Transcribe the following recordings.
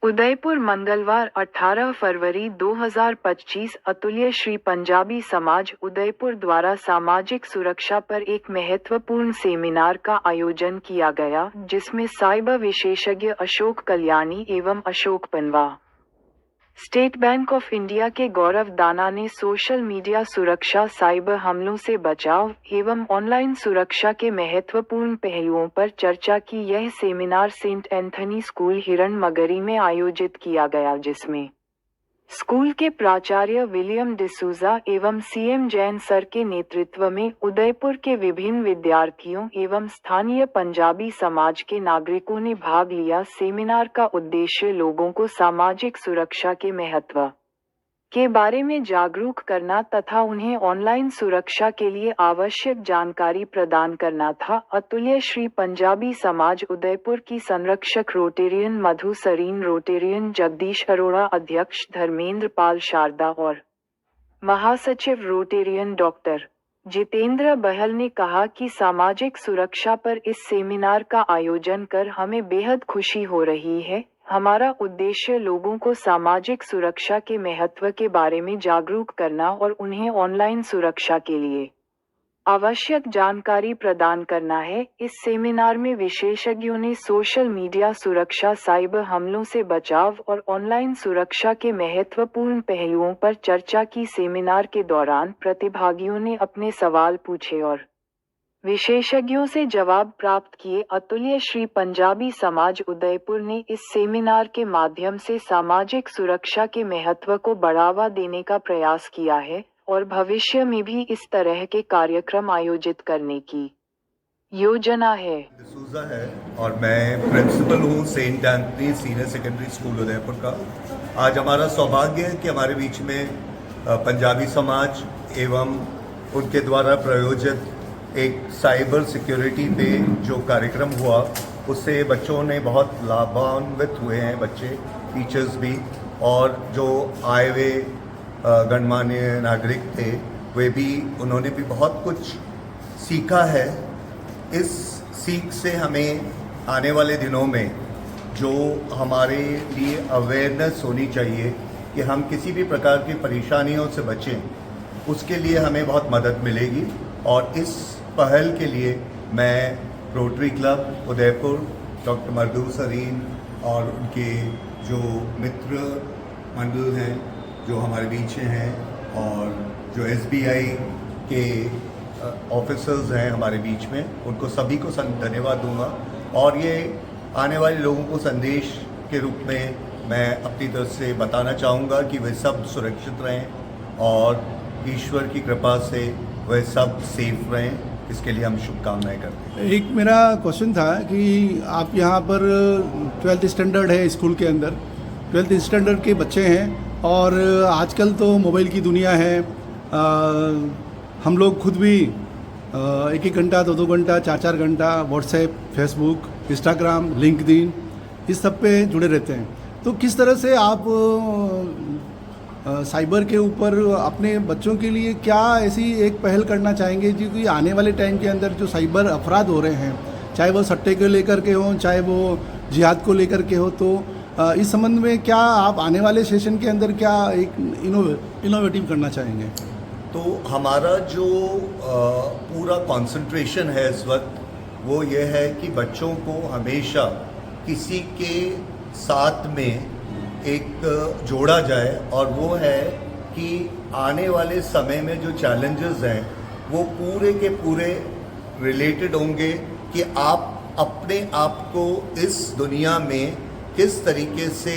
उदयपुर मंगलवार 18 फरवरी 2025 अतुल्य श्री पंजाबी समाज उदयपुर द्वारा सामाजिक सुरक्षा पर एक महत्वपूर्ण सेमिनार का आयोजन किया गया, जिसमें साइबर विशेषज्ञ अशोक कल्याणी एवं अशोक पनवा, स्टेट बैंक ऑफ इंडिया के गौरव दाना ने सोशल मीडिया सुरक्षा, साइबर हमलों से बचाव एवं ऑनलाइन सुरक्षा के महत्वपूर्ण पहलुओं पर चर्चा की। यह सेमिनार सेंट एंथनी स्कूल हिरण मगरी में आयोजित किया गया, जिसमें स्कूल के प्राचार्य विलियम डिसूजा एवं सीएम जैन सर के नेतृत्व में उदयपुर के विभिन्न विद्यार्थियों एवं स्थानीय पंजाबी समाज के नागरिकों ने भाग लिया। सेमिनार का उद्देश्य लोगों को सामाजिक सुरक्षा के महत्व के बारे में जागरूक करना तथा उन्हें ऑनलाइन सुरक्षा के लिए आवश्यक जानकारी प्रदान करना था। अतुल्य श्री पंजाबी समाज उदयपुर की संरक्षक रोटेरियन मधु सरीन, रोटेरियन जगदीश अरोड़ा, अध्यक्ष धर्मेंद्र पाल शारदा और महासचिव रोटेरियन डॉक्टर जितेंद्र बहल ने कहा कि सामाजिक सुरक्षा पर इस सेमिनार का आयोजन कर हमें बेहद खुशी हो रही है। हमारा उद्देश्य लोगों को सामाजिक सुरक्षा के महत्व के बारे में जागरूक करना और उन्हें ऑनलाइन सुरक्षा के लिए आवश्यक जानकारी प्रदान करना है। इस सेमिनार में विशेषज्ञों ने सोशल मीडिया सुरक्षा, साइबर हमलों से बचाव और ऑनलाइन सुरक्षा के महत्वपूर्ण पहलुओं पर चर्चा की। सेमिनार के दौरान प्रतिभागियों ने अपने सवाल पूछे और विशेषज्ञों से जवाब प्राप्त किए। अतुल्य श्री पंजाबी समाज उदयपुर ने इस सेमिनार के माध्यम से सामाजिक सुरक्षा के महत्व को बढ़ावा देने का प्रयास किया है और भविष्य में भी इस तरह के कार्यक्रम आयोजित करने की योजना है। डिसूजा है और मैं प्रिंसिपल हूँ Saint Anthony Senior Secondary School Udaipur का। आज हमारा सौभाग्य है कि हमारे बीच में पंजाबी समाज एवं उनके द्वारा प्रायोजित एक साइबर सिक्योरिटी पे जो कार्यक्रम हुआ, उससे बच्चों ने बहुत लाभान्वित हुए हैं, बच्चे, टीचर्स भी, और जो आए हुए गणमान्य नागरिक थे वे भी, उन्होंने भी बहुत कुछ सीखा है। इस सीख से हमें आने वाले दिनों में जो हमारे लिए अवेयरनेस होनी चाहिए कि हम किसी भी प्रकार की परेशानियों से बचें, उसके लिए हमें बहुत मदद मिलेगी। और इस पहल के लिए मैं रोटरी क्लब उदयपुर, डॉक्टर मधु सरीन और उनके जो मित्र मंडल हैं जो हमारे बीच हैं, और जो एसबीआई के ऑफिसर्स हैं हमारे बीच में, उनको सभी को धन्यवाद दूंगा। और ये आने वाले लोगों को संदेश के रूप में मैं अपनी तरफ से बताना चाहूँगा कि वे सब सुरक्षित रहें और ईश्वर की कृपा से वे सब सेफ रहें। इसके लिए हम शुभकामनाएं करते हैं। एक मेरा क्वेश्चन था कि आप यहाँ पर 12th स्टैंडर्ड है, स्कूल के अंदर 12th स्टैंडर्ड के बच्चे हैं और आजकल तो मोबाइल की दुनिया है। हम लोग खुद भी 1-1 घंटा, 2-2 घंटा, 4-4 घंटा व्हाट्सएप, फेसबुक, इंस्टाग्राम, लिंक्डइन, इस सब पे जुड़े रहते हैं। तो किस तरह से आप साइबर के ऊपर अपने बच्चों के लिए क्या ऐसी एक पहल करना चाहेंगे जो कि आने वाले टाइम के अंदर जो साइबर अपराध हो रहे हैं, चाहे वो सट्टे को लेकर के हो, चाहे वो जिहाद को लेकर के हो, तो इस संबंध में क्या आप आने वाले सेशन के अंदर क्या एक इनोवेटिव करना चाहेंगे? तो हमारा जो पूरा कंसंट्रेशन है इस वक्त वो ये है कि बच्चों को हमेशा किसी के साथ में एक जोड़ा जाए, और वो है कि आने वाले समय में जो चैलेंजेस हैं वो पूरे के पूरे रिलेटेड होंगे कि आप अपने आप को इस दुनिया में किस तरीके से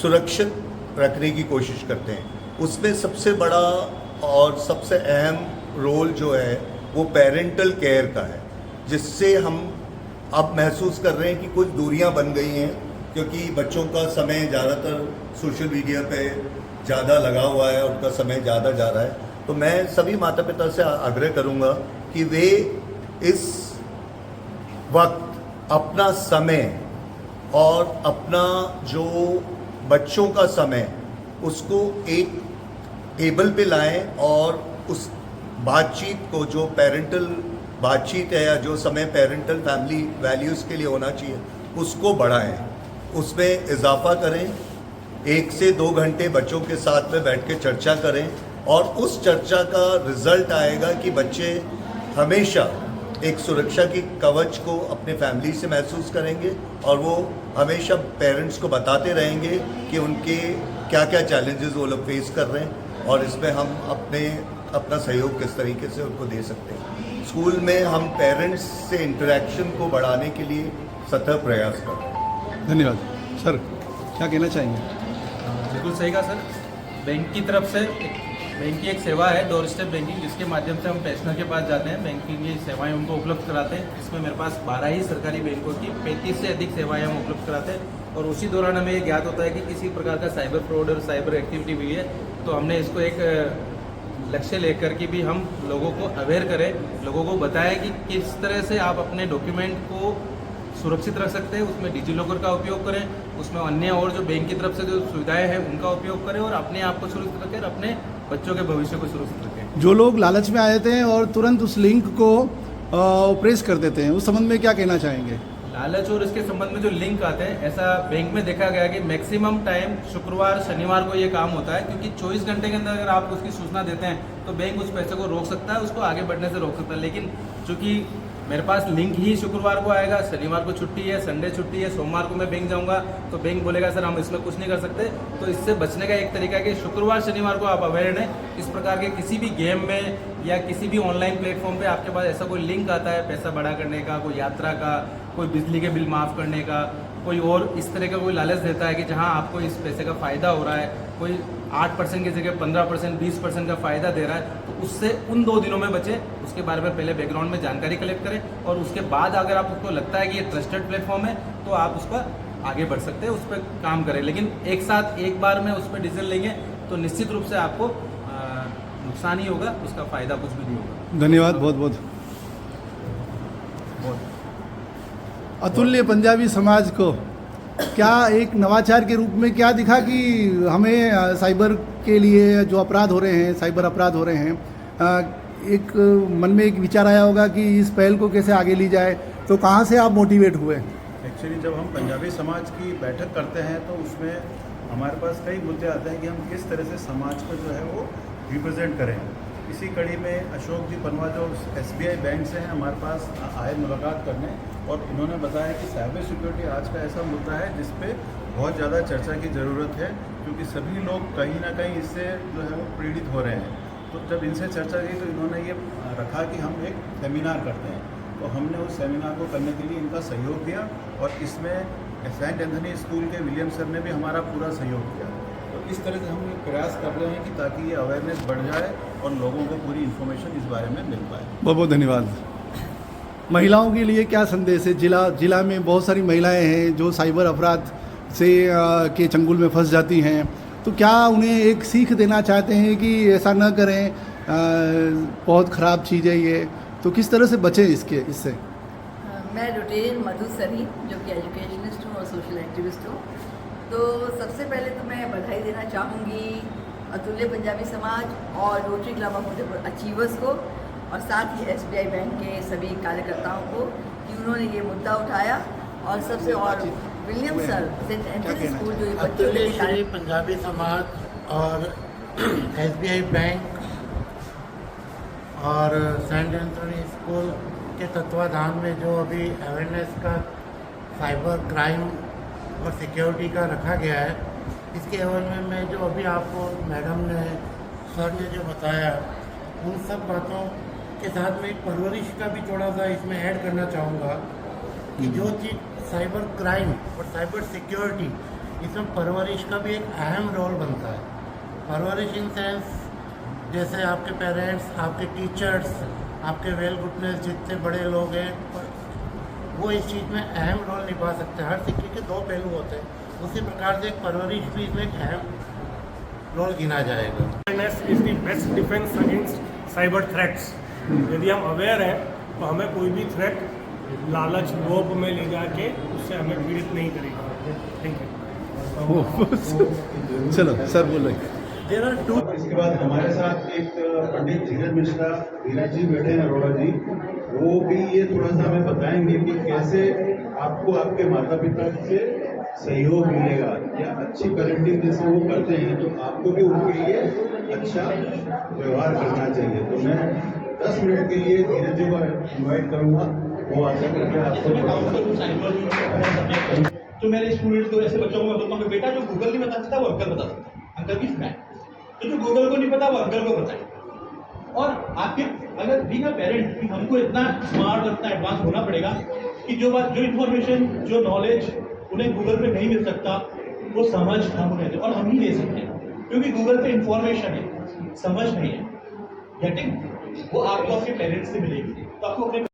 सुरक्षित रखने की कोशिश करते हैं। उसमें सबसे बड़ा और सबसे अहम रोल जो है वो पेरेंटल केयर का है, जिससे हम अब महसूस कर रहे हैं कि कुछ दूरियां बन गई हैं, क्योंकि बच्चों का समय ज़्यादातर सोशल मीडिया पे ज़्यादा लगा हुआ है, उनका समय ज़्यादा जा रहा है। तो मैं सभी माता पिता से आग्रह करूँगा कि वे इस वक्त अपना समय और अपना जो बच्चों का समय उसको एक टेबल पे लाएं और उस बातचीत को, जो पेरेंटल बातचीत है या जो समय पेरेंटल फैमिली वैल्यूज़ के लिए होना चाहिए, उसको बढ़ाएं। उसमें इजाफा करें, 1 से 2 घंटे बच्चों के साथ में बैठ के चर्चा करें और उस चर्चा का रिजल्ट आएगा कि बच्चे हमेशा एक सुरक्षा की कवच को अपने फैमिली से महसूस करेंगे और वो हमेशा पेरेंट्स को बताते रहेंगे कि उनके क्या क्या चैलेंजेस वो लोग फेस कर रहे हैं और इसमें हम अपना सहयोग किस तरीके से उनको दे सकते हैं। स्कूल में हम पेरेंट्स से इंटरेक्शन को बढ़ाने के लिए सतत प्रयास कर रहे हैं। धन्यवाद सर, क्या कहना चाहेंगे? बिल्कुल सही कहा सर। बैंक की तरफ से बैंक की एक सेवा है डोर स्टेप बैंकिंग, जिसके माध्यम से हम पेंशनर के पास जाते हैं, बैंकिंग की सेवाएं उनको उपलब्ध कराते हैं। इसमें मेरे पास 12 ही सरकारी बैंकों की 35 से अधिक सेवाएं हम उपलब्ध कराते हैं और उसी दौरान हमें ये ज्ञात होता है कि किसी प्रकार का साइबर फ्रॉड और साइबर एक्टिविटी हुई है, तो हमने इसको एक लक्ष्य लेकर के भी हम लोगों को अवेयर करें, लोगों को बताएं कि किस तरह से आप अपने डॉक्यूमेंट को सुरक्षित रख सकते हैं। उसमें डिजी लॉकर का उपयोग करें, उसमें अन्य और जो बैंक की तरफ से जो सुविधाएं हैं उनका उपयोग करें और अपने आप को सुरक्षित रखें और अपने बच्चों के भविष्य को सुरक्षित रखें। जो लोग लालच में आए थे और तुरंत उस लिंक को प्रेस कर देते हैं, उस संबंध में क्या कहना चाहेंगे? लालच और इसके संबंध में जो लिंक आते हैं, ऐसा बैंक में देखा गया कि मैक्सिमम टाइम शुक्रवार शनिवार को ये काम होता है, क्योंकि 24 घंटे के अंदर अगर आप उसकी सूचना देते हैं तो बैंक उस पैसे को रोक सकता है, उसको आगे बढ़ने से रोक सकता है। लेकिन चूंकि मेरे पास लिंक ही शुक्रवार को आएगा, शनिवार को छुट्टी है, संडे छुट्टी है, सोमवार को मैं बैंक जाऊंगा तो बैंक बोलेगा सर हम इसमें कुछ नहीं कर सकते, तो इससे बचने का एक तरीका है कि शुक्रवार शनिवार को आप अवेयर रहें। इस प्रकार के किसी भी गेम में या किसी भी ऑनलाइन प्लेटफॉर्म पे आपके पास ऐसा कोई लिंक आता है पैसा बढ़ा करने का, कोई यात्रा का, कोई बिजली के बिल माफ़ करने का, कोई और इस तरह का कोई लालच देता है कि जहां आपको इस पैसे का फ़ायदा हो रहा है, कोई 8% की जगह 15%, 20% का फ़ायदा दे रहा है, तो उससे उन 2 दिनों में बचे। उसके बारे में पहले बैकग्राउंड में जानकारी कलेक्ट करें और उसके बाद अगर आपको लगता है कि ये ट्रस्टेड प्लेटफॉर्म है तो आप उस पर आगे बढ़ सकते हैं, उस पर काम करें। लेकिन एक साथ एक बार में उस पर डिसीजन लेंगे तो निश्चित रूप से आपको नुकसान ही होगा, उसका फ़ायदा कुछ भी नहीं होगा। धन्यवाद बहुत बहुत। अतुल्य पंजाबी समाज को क्या एक नवाचार के रूप में क्या दिखा कि हमें साइबर के लिए जो अपराध हो रहे हैं, साइबर अपराध हो रहे हैं, एक मन में एक विचार आया होगा कि इस पहल को कैसे आगे ली जाए, तो कहाँ से आप मोटिवेट हुए? एक्चुअली जब हम पंजाबी समाज की बैठक करते हैं तो उसमें हमारे पास कई मुद्दे आते हैं कि हम किस तरह से समाज को जो है वो रिप्रेजेंट करें। इसी कड़ी में अशोक जी पनवा जो SBI बैंक से हैं हमारे पास आए मुलाकात करने, और इन्होंने बताया कि साइबर सिक्योरिटी आज का ऐसा मुद्दा है जिस पे बहुत ज़्यादा चर्चा की ज़रूरत है, क्योंकि सभी लोग कहीं ना कहीं इससे जो है वो पीड़ित हो रहे हैं। तो जब इनसे चर्चा की तो इन्होंने ये रखा कि हम एक सेमिनार करते हैं, तो हमने उस सेमिनार को करने के लिए इनका सहयोग दिया और इसमें सेंट एंथनी स्कूल के विलियम सर ने भी हमारा पूरा सहयोग किया। तो इस तरह से हम ये प्रयास कर रहे हैं कि ताकि ये अवेयरनेस बढ़ जाए और लोगों को पूरी इन्फॉर्मेशन इस बारे में मिल पाए। बहुत बहुत धन्यवाद। महिलाओं के लिए क्या संदेश है? जिला में बहुत सारी महिलाएं हैं जो साइबर अपराध से के चंगुल में फंस जाती हैं, तो क्या उन्हें एक सीख देना चाहते हैं कि ऐसा न करें, बहुत ख़राब चीज़ है ये, तो किस तरह से बचें इससे? मैं रोटेरियन मधु सरी जो कि एजुकेशनिस्ट हूँ और सोशल एक्टिविस्ट हूँ। तो सबसे पहले तो मैं बधाई देना चाहूँगी अतुल्य पंजाबी समाज और rotary club of Udaipur achievers को और साथ ही SBI बैंक के सभी कार्यकर्ताओं को कि उन्होंने ये मुद्दा उठाया, और सबसे और William sir Saint Anthony School जो अतुल्य पंजाबी समाज और SBI बैंक और सेंट एंथनी स्कूल के तत्वाधान में जो अभी अवेयरनेस का साइबर क्राइम और सिक्योरिटी का रखा गया है, इसके अवल में मैं जो अभी आपको मैडम ने सर ने जो बताया उन सब बातों के साथ में एक परवरिश का भी थोड़ा सा इसमें ऐड करना चाहूँगा कि जो चीज़ साइबर क्राइम और साइबर सिक्योरिटी, इसमें परवरिश का भी एक अहम रोल बनता है। परवरिश इन सेंस जैसे आपके पेरेंट्स, आपके टीचर्स, आपके वेल गुडनेस जितने बड़े लोग हैं वो इस चीज़ में अहम रोल निभा सकते हैं। हर सिक्के के 2 पहलू होते हैं, उसी प्रकार से एक परवरिश भी इसमें एक अहम रोल गिना जाएगा। Awareness is the best defence against cyber threats. यदि हम अवेयर हैं तो हमें कोई भी थ्रेट लालच लोभ में ले जाके उससे हमें पीड़ित नहीं करेगा। Thank you. चलो सर बोलो। There are 2। इसके बाद हमारे साथ एक पंडित धीरज मिश्रा धीरज जी बैठे हैं, अरोड़ा जी, वो भी ये थोड़ा सा हमें बताएंगे कि कैसे आपको आपके माता पिता से सहयोग मिलेगा या अच्छी पेरेंटिंग जैसे वो करते हैं तो आपको भी उनके लिए अच्छा व्यवहार करना चाहिए। तो मैं 10 मिनट के लिए धीरज जी को इन्वाइट करूँगा, वो आशा करके आपको तो मेरे स्टूडेंट्स को ऐसे बच्चों को मैं बोलता हूँ कि बेटा जो गूगल नहीं बता सकता वो अंकल बता सकता है, अंकल मीन्स मैं। तो जो गूगल को नहीं पता वो अंकल को बताए। और आपके अगर बीइंग अ पेरेंट हमको इतना स्मार्ट और इतना एडवांस होना पड़ेगा कि जो इन्फॉर्मेशन जो नॉलेज उन्हें गूगल पे नहीं मिल सकता वो समझ हम उन्हें दें और हम ही दे सकते हैं, क्योंकि गूगल पे इंफॉर्मेशन है, समझ नहीं है। गेटिंग वो आपको आपके पेरेंट्स से मिलेगी। तो आपको अपने